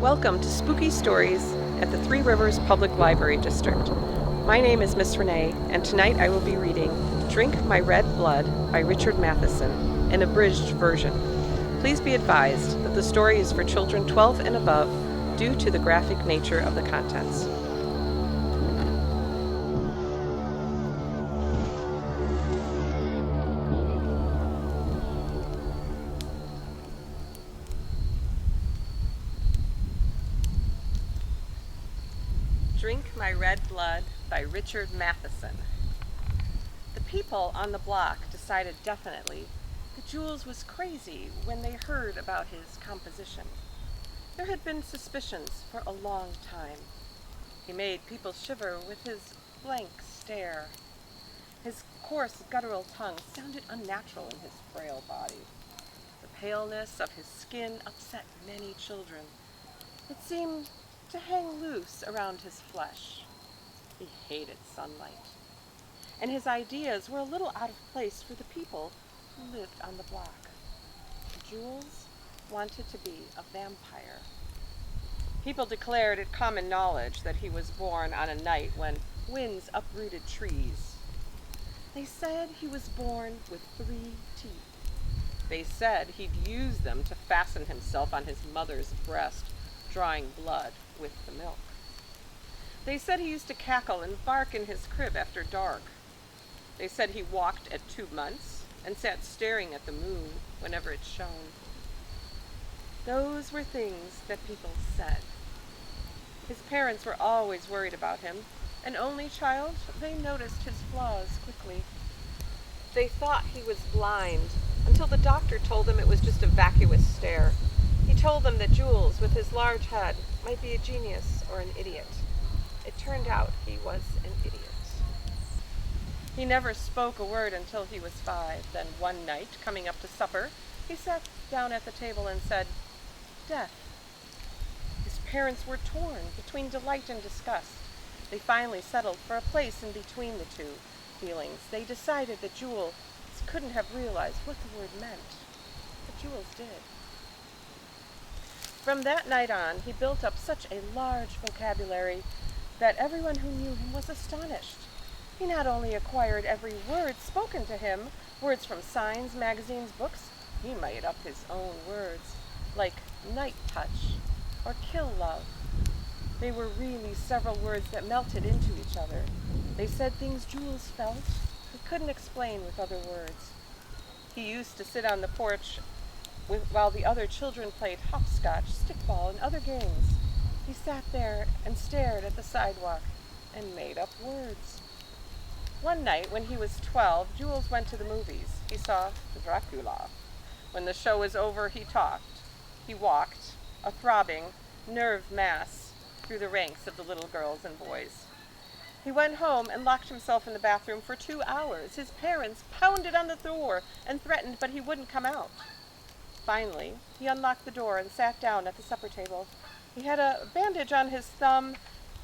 Welcome to Spooky Stories at the Three Rivers Public Library District. My name is Miss Renee, and tonight I will be reading Drink My Red Blood by Richard Matheson, an abridged version. Please be advised that the story is for children 12 and above due to the graphic nature of the contents. Drink My Red Blood by Richard Matheson. The people on the block decided definitely that Jules was crazy when they heard about his composition. There had been suspicions for a long time. He made people shiver with his blank stare. His coarse, guttural tongue sounded unnatural in his frail body. The paleness of his skin upset many children. It seemed to hang loose around his flesh. He hated sunlight, and his ideas were a little out of place for the people who lived on the block. Jules wanted to be a vampire. People declared it common knowledge that he was born on a night when winds uprooted trees. They said he was born with 3 teeth. They said he'd use them to fasten himself on his mother's breast, drawing blood with the milk. They said he used to cackle and bark in his crib after dark. They said he walked at 2 months and sat staring at the moon whenever it shone. Those were things that people said. His parents were always worried about him. An only child, they noticed his flaws quickly. They thought he was blind until the doctor told them it was just a vacuous stare. He told them that Jules, with his large head, might be a genius or an idiot. It turned out he was an idiot. He never spoke a word until he was 5. Then one night, coming up to supper, he sat down at the table and said, "Death." His parents were torn between delight and disgust. They finally settled for a place in between the two feelings. They decided that Jules couldn't have realized what the word meant, but Jules did. From that night on, he built up such a large vocabulary that everyone who knew him was astonished. He not only acquired every word spoken to him, words from signs, magazines, books, he made up his own words, like night touch or kill love. They were really several words that melted into each other. They said things Jules felt he couldn't explain with other words. He used to sit on the porch while the other children played hopscotch, stickball, and other games. He sat there and stared at the sidewalk and made up words. One night, when he was 12, Jules went to the movies. He saw Dracula. When the show was over, he talked. He walked, a throbbing nerve mass, through the ranks of the little girls and boys. He went home and locked himself in the bathroom for 2 hours. His parents pounded on the door and threatened, but he wouldn't come out. Finally, he unlocked the door and sat down at the supper table. He had a bandage on his thumb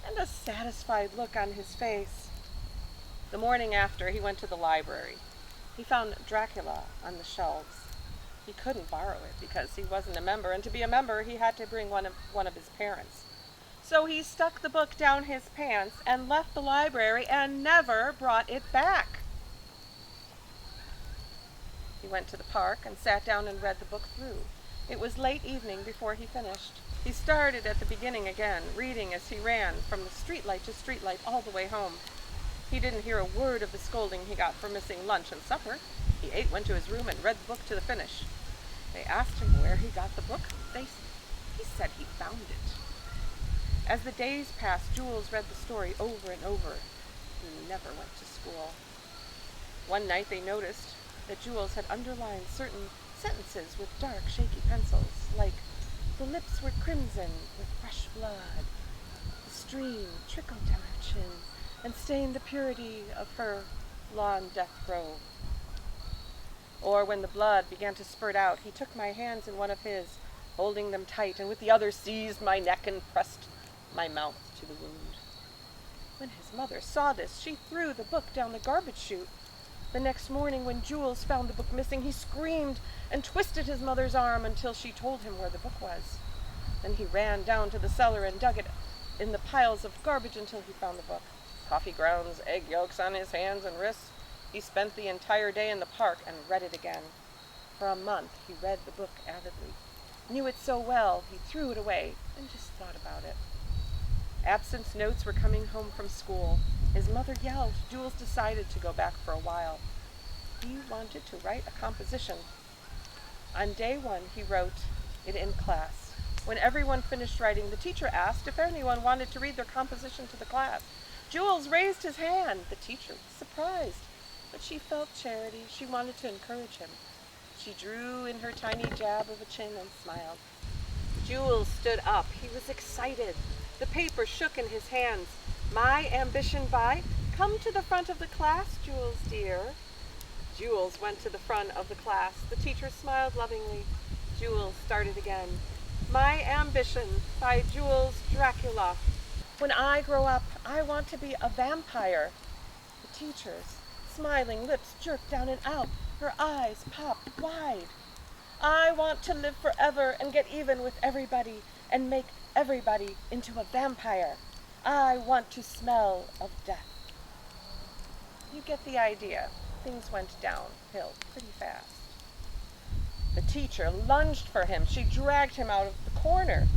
and a satisfied look on his face. The morning after, he went to the library. He found Dracula on the shelves. He couldn't borrow it because he wasn't a member, and to be a member, he had to bring one of his parents. So he stuck the book down his pants and left the library and never brought it back. He went to the park and sat down and read the book through. It was late evening before he finished. He started at the beginning again, reading as he ran from the streetlight to streetlight all the way home. He didn't hear a word of the scolding he got for missing lunch and supper. He ate, went to his room, and read the book to the finish. They asked him where he got the book. He said he found it. As the days passed, Jules read the story over and over. He never went to school. One night they noticed that Jules had underlined certain sentences with dark, shaky pencils, like, "The lips were crimson with fresh blood. The stream trickled down her chin and stained the purity of her blonde death robe." Or when the blood began to spurt out, he took my hands in one of his, holding them tight, and with the other seized my neck and pressed my mouth to the wound. When his mother saw this, she threw the book down the garbage chute. The next morning, when Jules found the book missing, he screamed and twisted his mother's arm until she told him where the book was. Then he ran down to the cellar and dug it in the piles of garbage until he found the book. Coffee grounds, egg yolks on his hands and wrists. He spent the entire day in the park and read it again. For a month he read the book avidly. Knew it so well he threw it away and just thought about it. Absence notes were coming home from school. His mother yelled. Jules decided to go back for a while. He wanted to write a composition. On day one he wrote it in class. When everyone finished writing, the teacher asked if anyone wanted to read their composition to the class. Jules raised his hand. The teacher was surprised, but she felt charity. She wanted to encourage him. She drew in her tiny jab of a chin and smiled. Jules stood up. He was excited. The paper shook in his hands. My ambition by, come to the front of the class, Jules dear. Jules went to the front of the class. The teacher smiled lovingly. Jules started again. My ambition by Jules Dracula. When I grow up, I want to be a vampire. The teacher's smiling lips jerked down and out. Her eyes popped wide. I want to live forever and get even with everybody and make everybody into a vampire. I want to smell of death. You get the idea. Things went downhill pretty fast. The teacher lunged for him. She dragged him out of the corner.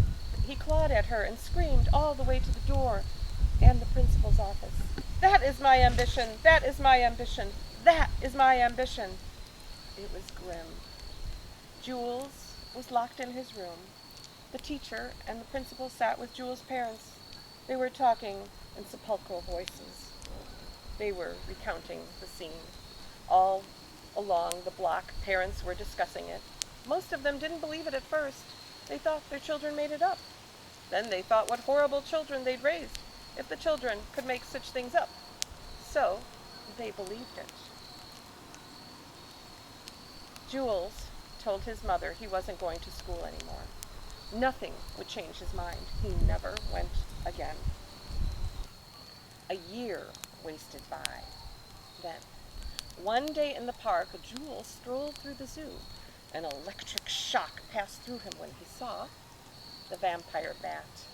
He clawed at her and screamed all the way to the door and the principal's office. That is my ambition. That is my ambition. That is my ambition. It was grim. Jules was locked in his room. The teacher and the principal sat with Jules' parents. They were talking in sepulchral voices. They were recounting the scene. All along the block, parents were discussing it. Most of them didn't believe it at first. They thought their children made it up. Then they thought what horrible children they'd raised if the children could make such things up. So they believed it. Jules told his mother he wasn't going to school anymore. Nothing would change his mind. He never went again. A year wasted by. Then, one day in the park, Jules strolled through the zoo. An electric shock passed through him when he saw the vampire bat.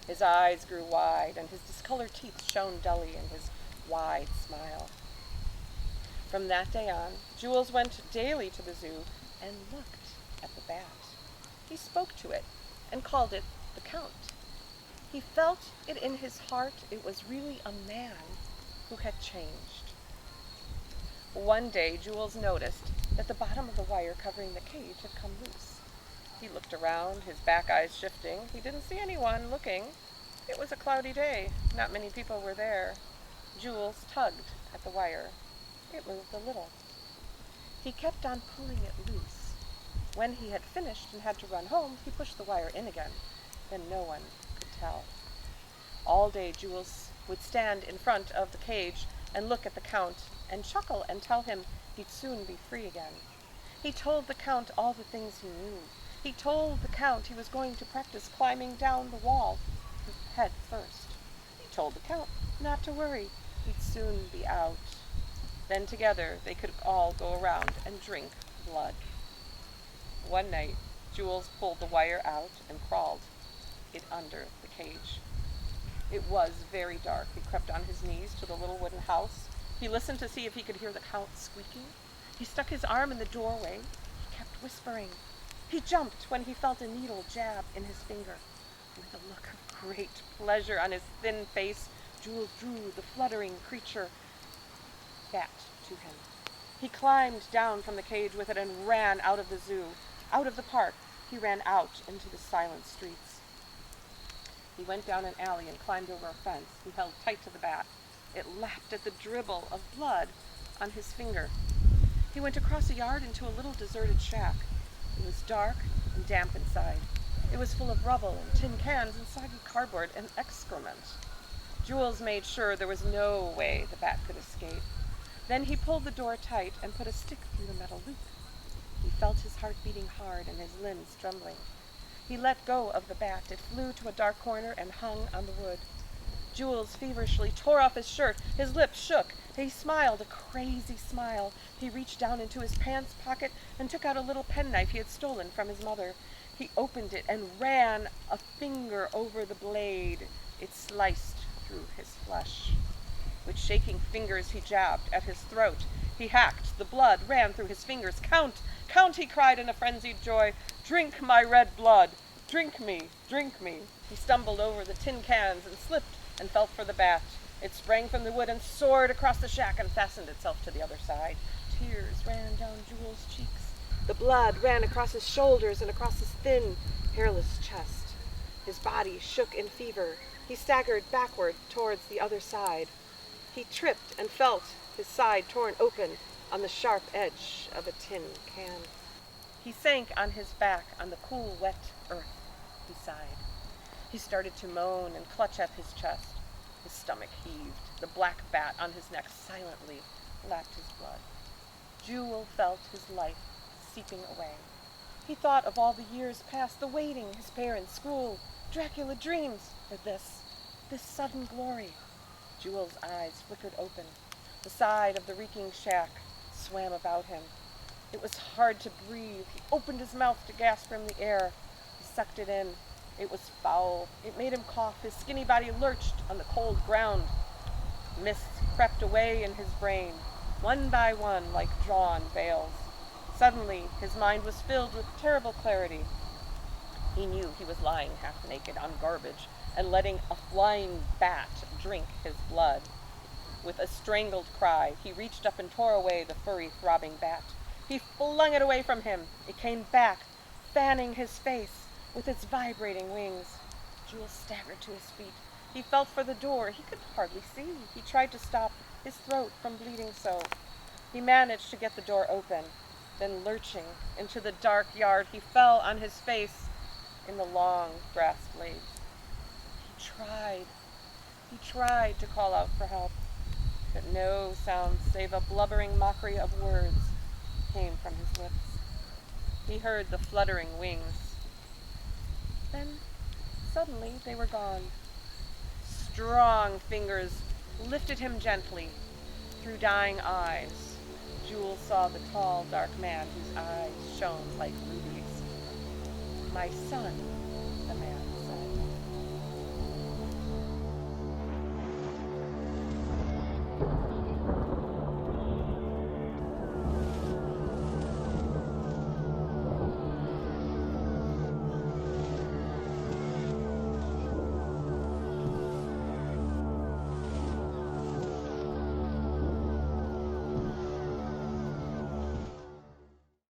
His eyes grew wide, and his discolored teeth shone dully in his wide smile. From that day on, Jules went daily to the zoo and looked at the bat. He spoke to it and called it the Count. He felt it in his heart. It was really a man who had changed. One day, Jules noticed that the bottom of the wire covering the cage had come loose. He looked around, his back eyes shifting. He didn't see anyone looking. It was a cloudy day. Not many people were there. Jules tugged at the wire. It moved a little. He kept on pulling it loose. When he had finished and had to run home, he pushed the wire in again. Then no one could tell. All day, Jules would stand in front of the cage and look at the Count and chuckle and tell him he'd soon be free again. He told the Count all the things he knew. He told the Count he was going to practice climbing down the wall, head first. He told the Count not to worry, he'd soon be out. Then together they could all go around and drink blood. One night, Jules pulled the wire out and crawled it under the cage. It was very dark. He crept on his knees to the little wooden house. He listened to see if he could hear the Count squeaking. He stuck his arm in the doorway. He kept whispering. He jumped when he felt a needle jab in his finger. With a look of great pleasure on his thin face, Jules drew the fluttering creature bat to him. He climbed down from the cage with it and ran out of the zoo. Out of the park, he ran out into the silent streets. He went down an alley and climbed over a fence. He held tight to the bat. It lapped at the dribble of blood on his finger. He went across a yard into a little deserted shack. It was dark and damp inside. It was full of rubble and tin cans and soggy cardboard and excrement. Jules made sure there was no way the bat could escape. Then he pulled the door tight and put a stick through the metal loop. He felt his heart beating hard and his limbs trembling. He let go of the bat. It flew to a dark corner and hung on the wood. Jules feverishly tore off his shirt. His lips shook. He smiled, a crazy smile. He reached down into his pants pocket and took out a little penknife he had stolen from his mother. He opened it and ran a finger over the blade. It sliced through his flesh. With shaking fingers he jabbed at his throat. He hacked. The blood ran through his fingers. Count! Count! He cried in a frenzied joy. Drink my red blood! Drink me! Drink me! He stumbled over the tin cans and slipped and felt for the bat. It sprang from the wood and soared across the shack and fastened itself to the other side. Tears ran down Jewel's cheeks. The blood ran across his shoulders and across his thin, hairless chest. His body shook in fever. He staggered backward towards the other side. He tripped and felt his side torn open on the sharp edge of a tin can. He sank on his back on the cool, wet earth. He sighed. He started to moan and clutch at his chest. His stomach heaved. The black bat on his neck silently lapped his blood. Jewel felt his life seeping away. He thought of all the years past, the waiting, his parents, school, Dracula dreams, for this sudden glory. Jewel's eyes flickered open. The side of the reeking shack swam about him. It was hard to breathe. He opened his mouth to gasp from the air. He sucked it in. It was foul. It made him cough. His skinny body lurched on the cold ground. Mists crept away in his brain, one by one, like drawn veils. Suddenly, his mind was filled with terrible clarity. He knew he was lying half naked on garbage and letting a flying bat drink his blood. With a strangled cry, he reached up and tore away the furry, throbbing bat. He flung it away from him. It came back, fanning his face with its vibrating wings. Jewel staggered to his feet. He felt for the door. He could hardly see. He tried to stop his throat from bleeding so. He managed to get the door open. Then, lurching into the dark yard, he fell on his face in the long grass blades. He tried to call out for help, but no sound save a blubbering mockery of words came from his lips. He heard the fluttering wings. Then, suddenly, they were gone. Strong fingers lifted him gently. Through dying eyes, Jewel saw the tall, dark man whose eyes shone like rubies. "My son,"